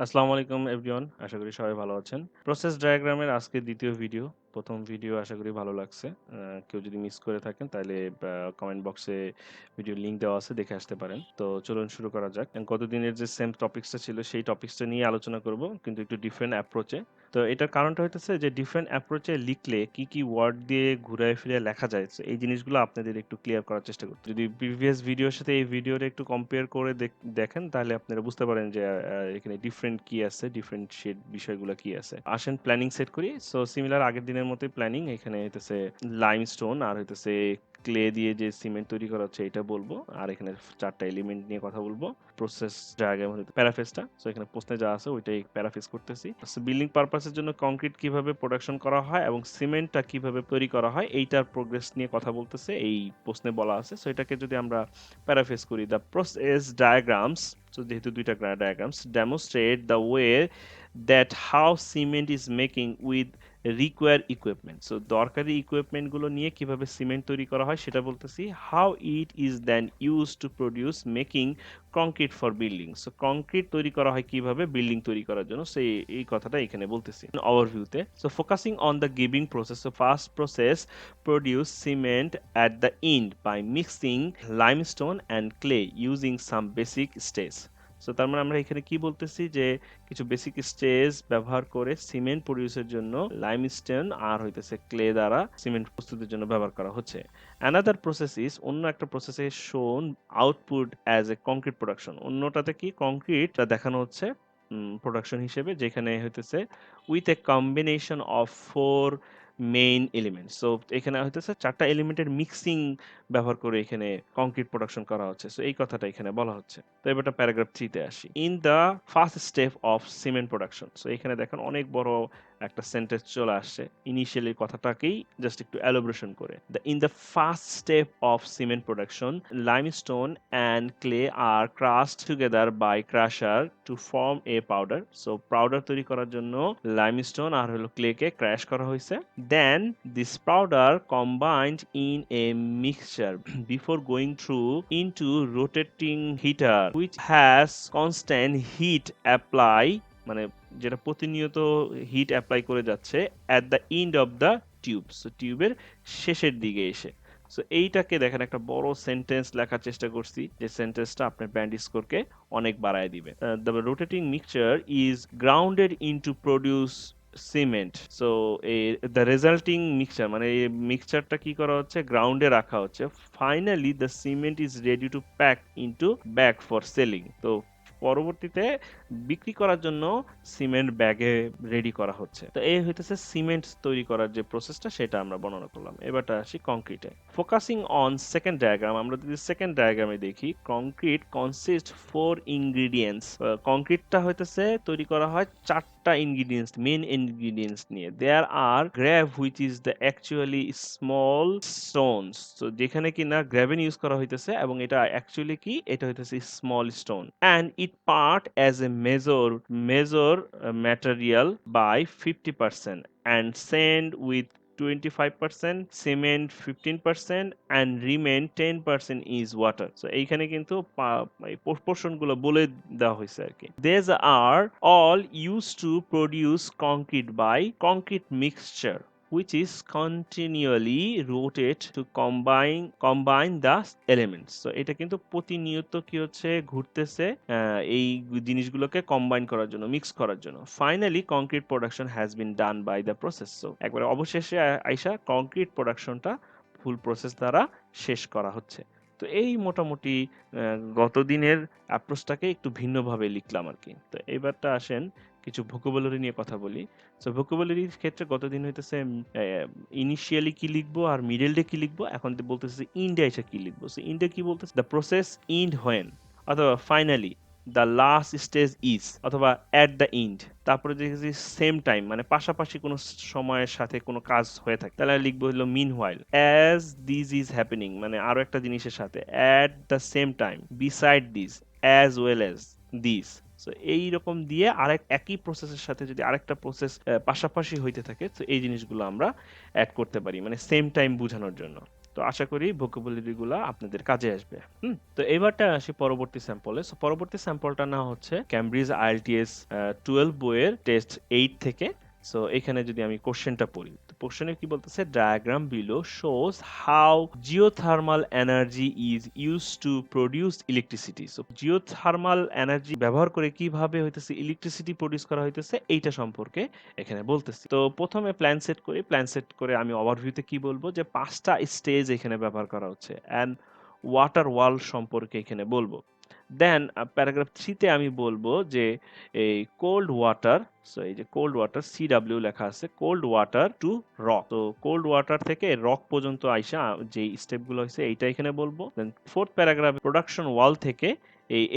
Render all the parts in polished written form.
আসসালামু আলাইকুম এভরিওয়ান, আশা করি সবাই ভালো আছেন। প্রসেস ডায়াগ্রামের আজকে দ্বিতীয় ভিডিও। প্রথম ভিডিও আশা করি ভালো লাগছে। কেউ যদি মিস করে থাকেন তাহলে কমেন্ট বক্সে ভিডিওর লিংক দেওয়া আছে, দেখে আসতে পারেন। তো চলুন শুরু করা যাক। গতদিনের যে সেম টপিক্সটা ছিল সেই টপিক্সটা নিয়ে আলোচনা করব, কিন্তু একটু ডিফারেন্ট অ্যাপ্রোচে। তো এটার কারণটা হইতেছে যে ডিফারেন্ট অ্যাপ্রোচে লিখলে কি কি ওয়ার্ড দিয়ে ঘুরায় ফিরে লেখা যায়, তো এই জিনিসগুলো আপনাদের একটু ক্লিয়ার করার চেষ্টা করতে। যদি প্রিভিয়াস ভিডিওর সাথে এই ভিডিওর একটু কম্পেয়ার করে দেখেন তাহলে আপনারা বুঝতে পারেন যে এখানে ডিফারেন্ট কি আছে, ডিফারেন্ট বিষয়গুলো কি আছে। আসেন প্ল্যানিং সেট করি। সো সিমিলার আগের দিনের মতোই প্ল্যানিং। এখানে হইতেছে লাইমস্টোন আর হইতেছে ক্লে দিয়ে যে সিমেন্ট তৈরি করা হচ্ছে এটা বলবো, আর এখানে চারটা এলিমেন্ট নিয়ে কথা বলবো। প্রসেস ডায়াগ্রাম হতে প্যারাফেসটা, সো এখানে প্রশ্নে যা আছে ওইটাই প্যারাফেস করতেছি। বিল্ডিং পারপাসের জন্য কংক্রিট কিভাবে প্রোডাকশন করা হয় এবং সিমেন্টটা কিভাবে তৈরি করা হয় এইটার প্রোগ্রেস নিয়ে কথা বলতেছে, এই প্রশ্নে বলা আছে। সো এটাকে যদি আমরা প্যারাফেস করি, দ্য প্রসেস ডায়াগ্রামস, সো যেহেতু দুইটা diagrams, demonstrate the way that how cement is making with require equipment. So দরকারি ইকুইপমেন্টগুলো নিয়ে কিভাবে সিমেন্ট তৈরি করা হয় সেটা বলতেছি। How it is then use to produce making concrete for building. So concrete তৈরি করা হয় কিভাবে বিল্ডিং তৈরি করার জন্য, সেই এই কথাটা এখানে বলতেছি ওভারভিউতে। So focusing on the giving process. So first process, produce cement at the end by mixing limestone and clay using some basic steps. So তার মানে আমরা এখানে কি বলতেছি যে কিছু বেসিক স্টেজ ব্যবহার করে সিমেন্ট প্রডিউসের জন্য লাইমস্টোন আর হইতেছে ক্লে দ্বারা সিমেন্ট প্রস্তুতের জন্য ব্যবহার করা হচ্ছে। অ্যানাদার প্রসেস ইজ, অন্য একটা প্রসেসে shown output as a concrete production. অন্যটাতে কি কংক্রিট দেখানো হচ্ছে প্রোডাকশন হিসেবে, যেখানে হইতেছে with a combination of four main element. So এখানে হইতেছে চারটা এলিমেন্টের মিক্সিং ব্যবহার করে এখানে কংক্রিট প্রোডাকশন করা হচ্ছে। সো এই কথাটা এখানে বলা হচ্ছে। তো এবারটা প্যারাগ্রাফ 3 তে আসি। In the first step of cement production. So এখানে দেখেন অনেক বড় একটা সেন্টেন্স চলে আসছে, ইনিশিয়ালি কথাটাকেই জাস্ট একটু এলোব্রেশন করে। In the first step of cement production, limestone and clay are crushed together by crusher to form a powder. So powder তৈরি করার জন্য লাইমস্টোন আর হলো ক্লেকে ক্র্যাশ করা হয়েছে। Then this powder combined in a mixture before going through into rotating heater which has constant heat apply, মানে যেটা প্রতিনিয়ত hit apply করে যাচ্ছে at the end of the tube, so টিউবের শেষের দিকে এসে। সো এইটাকে দেখেন একটা বড় সেন্টেন্স লেখার চেষ্টা করছি, যে সেন্টেন্সটা আপনার ব্যান্ড স্কোরকে অনেক বাড়ায় দিবে। The rotating mixture is grounded into produce cement. So এই দ্য রেজাল্টিং মিক্সচার, মানে এই মিক্সচারটা কি করা হচ্ছে, গ্রাউন্ডে রাখা হচ্ছে। Finally the cement is ready to pack into bag for selling. তো পরবর্তীতে বিক্রি করার জন্য সিমেন্ট ব্যাগে রেডি করা হচ্ছে। তো এই হইতেছে সিমেন্ট তৈরি করার যে প্রসেসটা, সেটা আমরা বর্ণনা করলাম। এবারটা আসি কংক্রিটে। ফোকাসিং অন সেকেন্ড ডায়াগ্রাম, আমরা যদি সেকেন্ড ডায়াগ্রামে দেখি, কংক্রিট কনসিস্ট ফোর ইনগ্রিডিয়েন্টস। কংক্রিটটা হইতেছে তৈরি করা হয় চারটা ইনগ্রিডিয়েন্টস, মেন ইনগ্রিডিয়েন্টস নিয়ে। There are gravel which is the actually small stones. তো যেখানে কিনা গ্র্যাভেন ইউজ করা হইতেছে এবং এটা অ্যাকচুয়ালি কি, এটা হইতেছে small stone. And it part as a major material by 50% and sand with 25%, cement 15% and remain 10% is water. So এইখানে কিন্তু পোর্শন গুলো বলে দেওয়া হয়েছে আর কি। These are all used to produce concrete by concrete mixture which is continually rotate to combine the elements. So এটা কিন্তু প্রতিনিয়ত কি হচ্ছে, ঘুরতেছে এই জিনিসগুলোকে কম্বাইন করার জন্য, মিক্স করার জন্য। Finally concrete production has been done by the process. So একবারে অবশেষে আইসা কংক্রিট প্রোডাকশনটা ফুল প্রসেস দ্বারা শেষ করা হচ্ছে। তো এই মোটামুটি গত দিনের অ্যাপ্রোচটাকে একটু ভিন্নভাবে লিখলাম আর কি। তো এইবারটা আসেন কিছু ভোকাবুলারি নিয়ে কথা বলি। সো ভোকাবুলারির ক্ষেত্রে গতদিন হইতেছে ইনিশিয়ালি কি লিখবো আর মিডল কি লিখবো, এখন বলতেছে ইন্ডে এসে কি লিখবো। সো ইন্ডে কি বলতেছে, দ্য প্রসেস ইন্ড হোয়েন, অথবা finally, the last stage is, অথবা অ্যাট দ্য ইন্ড। তারপরে দেখেছি সেম টাইম, মানে পাশাপাশি কোনো সময়ের সাথে কোনো কাজ হয়ে থাকে, তাহলে লিখবো হলো meanwhile. As this is happening, মানে আরো একটা জিনিসের সাথে। At the same time, beside this, as well as this. So এইরকম দিয়ে একই প্রসেসের সাথে যদি আরেকটা প্রসেস পাশাপাশি হইতে থাকে, তো এই জিনিসগুলো আমরা অ্যাড করতে পারি, মানে সেম টাইম বোঝানোর জন্য। তো আশা করি ভোকাবুলারি গুলা আপনাদের কাজে আসবে। তো এবারটা আসি পরবর্তী স্যাম্পলে। সো পরবর্তী স্যাম্পলটা না হচ্ছে ক্যামব্রিজ আইএলটিএস 12 বইয়ের টেস্ট 8 থেকে। সো এখানে যদি আমি কোশ্চেনটা পড়ি, তো কোশ্চেনে কি বলতেছে, diagram below shows how geothermal energy is use to produce electricity. So geothermal energy ব্যবহার করে কিভাবে হইতেছে ইলেকট্রিসিটি প্রডিউস করা হইতেছে এইটা সম্পর্কে এখানে বলতেছি। তো প্রথমে প্ল্যান সেট করি, প্ল্যান সেট করে আমি ওভারভিউতে কি বলবো যে 5টা স্টেজ এখানে ব্যবহার করা হচ্ছে অ্যান্ড ওয়াটার ওয়াল সম্পর্কে এখানে বলবো। দেন প্যারাগ্রাফ 3 তে আমি বলবো যে এই কোল্ড ওয়াটার, সো এই যে কোল্ড ওয়াটার সিডব্লিউ লেখা আছে, কোল্ড ওয়াটার টু রক। তো কোল্ড ওয়াটার থেকে রক পর্যন্ত আইসা যে স্টেপগুলো হয়েছে এইটা এখানে বলবো। দেন ফোর্থ প্যারাগ্রাফ প্রোডাকশন ওয়াল থেকে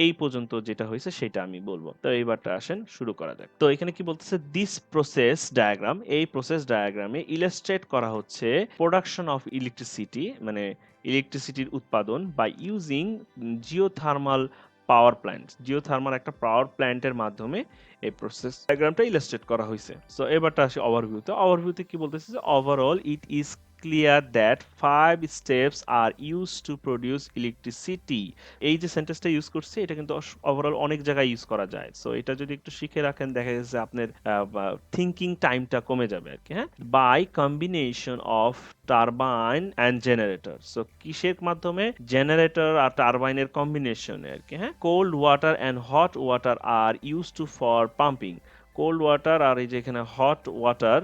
এই পর্যন্ত যেটা হয়েছে সেটা আমি বলবো। তো এইবারটা আসেন শুরু করা যাক। তো এখানে কি বলতেছে, দিস প্রসেস ডায়াগ্রাম, এই প্রসেস ডায়াগ্রামে ইলাস্ট্রেট করা হচ্ছে প্রোডাকশন অফ ইলেকট্রিসিটি, মানে ইলেকট্রিসিটির উৎপাদন by using geothermal power plant. Geothermal একটা পাওয়ার প্ল্যান্টের মাধ্যমে এই প্রসেস ডায়াগ্রামটা ইলাস্ট্রেট করা হয়েছে। সো এবারটা আসি ওভারভিউতে। ওভারভিউতে কি বলতেছে যে overall it is clear that 5 steps are used to produce electricity। এই যে সেন্টেন্সটা ইউজ করছে এটা কিন্তু ওভারঅল অনেক জায়গায় ইউজ করা যায়। সো এটা যদি একটু শিখে রাখেন দেখা যাচ্ছে আপনার থিঙ্কিং টাইমটা কমে যাবে আর কি। হ্যাঁ, by combination of turbine and generator. So কিসের মাধ্যমে, জেনারেটর আর টারবাইনের কম্বিনেশনে আর কি। হ্যাঁ, cold water and hot water are use to for pumping. Cold water আর এই যে এখানে হট ওয়াটার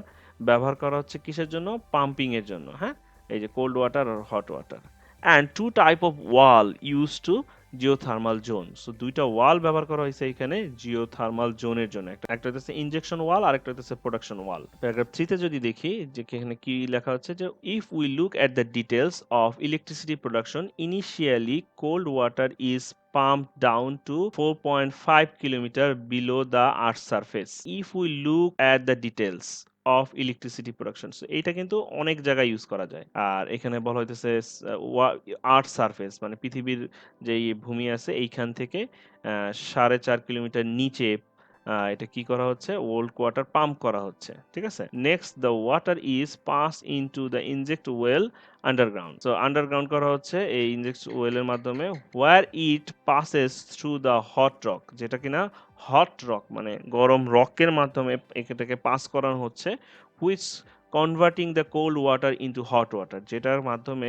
ব্যবহার করা হচ্ছে কিসের জন্য, পাম্পিং এর জন্য। হ্যাঁ, এই যে কোল্ড ওয়াটার আর hot water. And two type of wall use to geothermal zone. So দুইটা ওয়াল ব্যবহার করা হয়েছে এখানে জিওথার্মাল জোনের জন্য, একটা হচ্ছে ইনজেকশন ওয়াল আর একটা হচ্ছে প্রোডাকশন ওয়াল। প্যারাগ্রাফ 3 তে যদি দেখি যে এখানে কি লেখা হচ্ছে যে if we look at the details of electricity production, initially cold water is pumped down to 4.5 kilometer below the earth's surface. If we look at the details of electricity production, এইটা কিন্তু অনেক জায়গায় ইউজ করা যায়। আর এখানে বলা হইতেছে earth surface, মানে পৃথিবীর যে ভূমি আছে এইখান থেকে 4.5 কিলোমিটার নিচে এটা কি করা হচ্ছে, ওল্ড ওয়াটার পাম্প করা হচ্ছে। ঠিক আছে, next the water is pass into the inject well underground. So underground করা হচ্ছে এই ইনজেক্ট ওয়েলের মাধ্যমে, where it passes through the hot rock, যেটা কিনা হট রক মানে গরম রকের মাধ্যমে এটাকে পাস করানো হচ্ছে, which converting the cold water into hot water, যেটার মাধ্যমে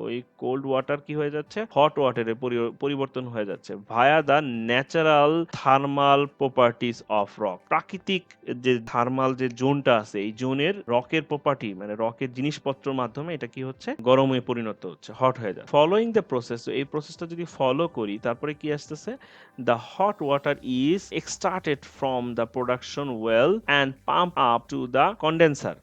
ওই কোল্ড ওয়াটার কি হয়ে যাচ্ছে, হট ওয়াটারে পরিবর্তন হয়ে যাচ্ছে ভায়া the natural thermal properties of rock. প্রাকৃতিক যে থার্মাল যে জোনটা আছে এই জোনের রকের প্রপার্টি মানে রকের জিনিসপত্রের মাধ্যমে এটা কি হচ্ছে, গরমে পরিণত হচ্ছে, হট হয়ে যায়। ফলোইং দ্য প্রসেস, এই প্রসেসটা যদি ফলো করি তারপরে কি আসতেছে, the hot water is extracted from the production well and pumped up to the condenser।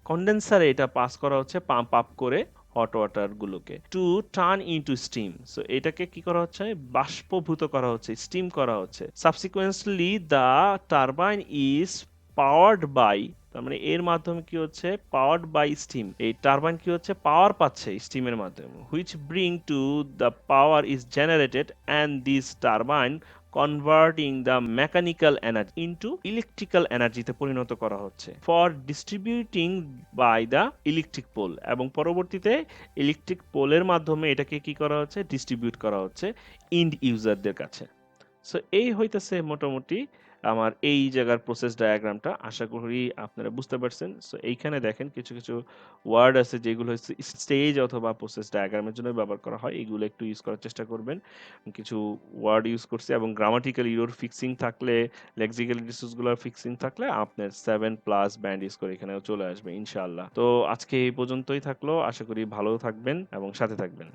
কন্ডেন্সারে এটা পাস করা হচ্ছে পাম্প আপ করে হট ওয়াটার গুলোকে, to turn into steam. So এটাকে কি করা হচ্ছে, বাষ্পভূত করা হচ্ছে, স্টিম করা হচ্ছে। Subsequently the turbine is powered by, তার মানে এর মাধ্যমে কি হচ্ছে, পাওয়ার্ড বাই স্টিম, এই টারবাইন কি হচ্ছে, পাওয়ার পাচ্ছে স্টিমের মাধ্যমে, which bring to the power is generated and this turbine converting the mechanical energy into electrical এনার্জিতে পরিণত করা হচ্ছে for distributing by the electric pole, এবং পরবর্তীতে ইলেকট্রিক পোলের মাধ্যমে এটাকে কি করা হচ্ছে, ডিস্ট্রিবিউট করা হচ্ছে ইন্ড ইউজারদের কাছে। সো এই হইতেছে মোটামুটি আমার এই জায়গার প্রসেস ডায়াগ্রামটা। আশা করি আপনারা বুঝতে পারছেন। সো এইখানে দেখেন কিছু কিছু ওয়ার্ড আছে যেগুলো হচ্ছে স্টেজ অথবা প্রসেস ডায়াগ্রামের জন্য ব্যবহার করা হয়, এগুলো একটু ইউজ করার চেষ্টা করবেন। কিছু ওয়ার্ড ইউজ করছি এবং গ্রামাটিক্যাল ইউর ফিক্সিং থাকলে, লেক্সিক্যাল ডিসগুলোর ফিক্সিং থাকলে আপনার 7+ ব্যান্ড ইউজ করে এখানেও চলে আসবে ইনশাআল্লাহ। তো আজকে এই পর্যন্তই থাকলো, আশা করি ভালো থাকবেন এবং সাথে থাকবেন।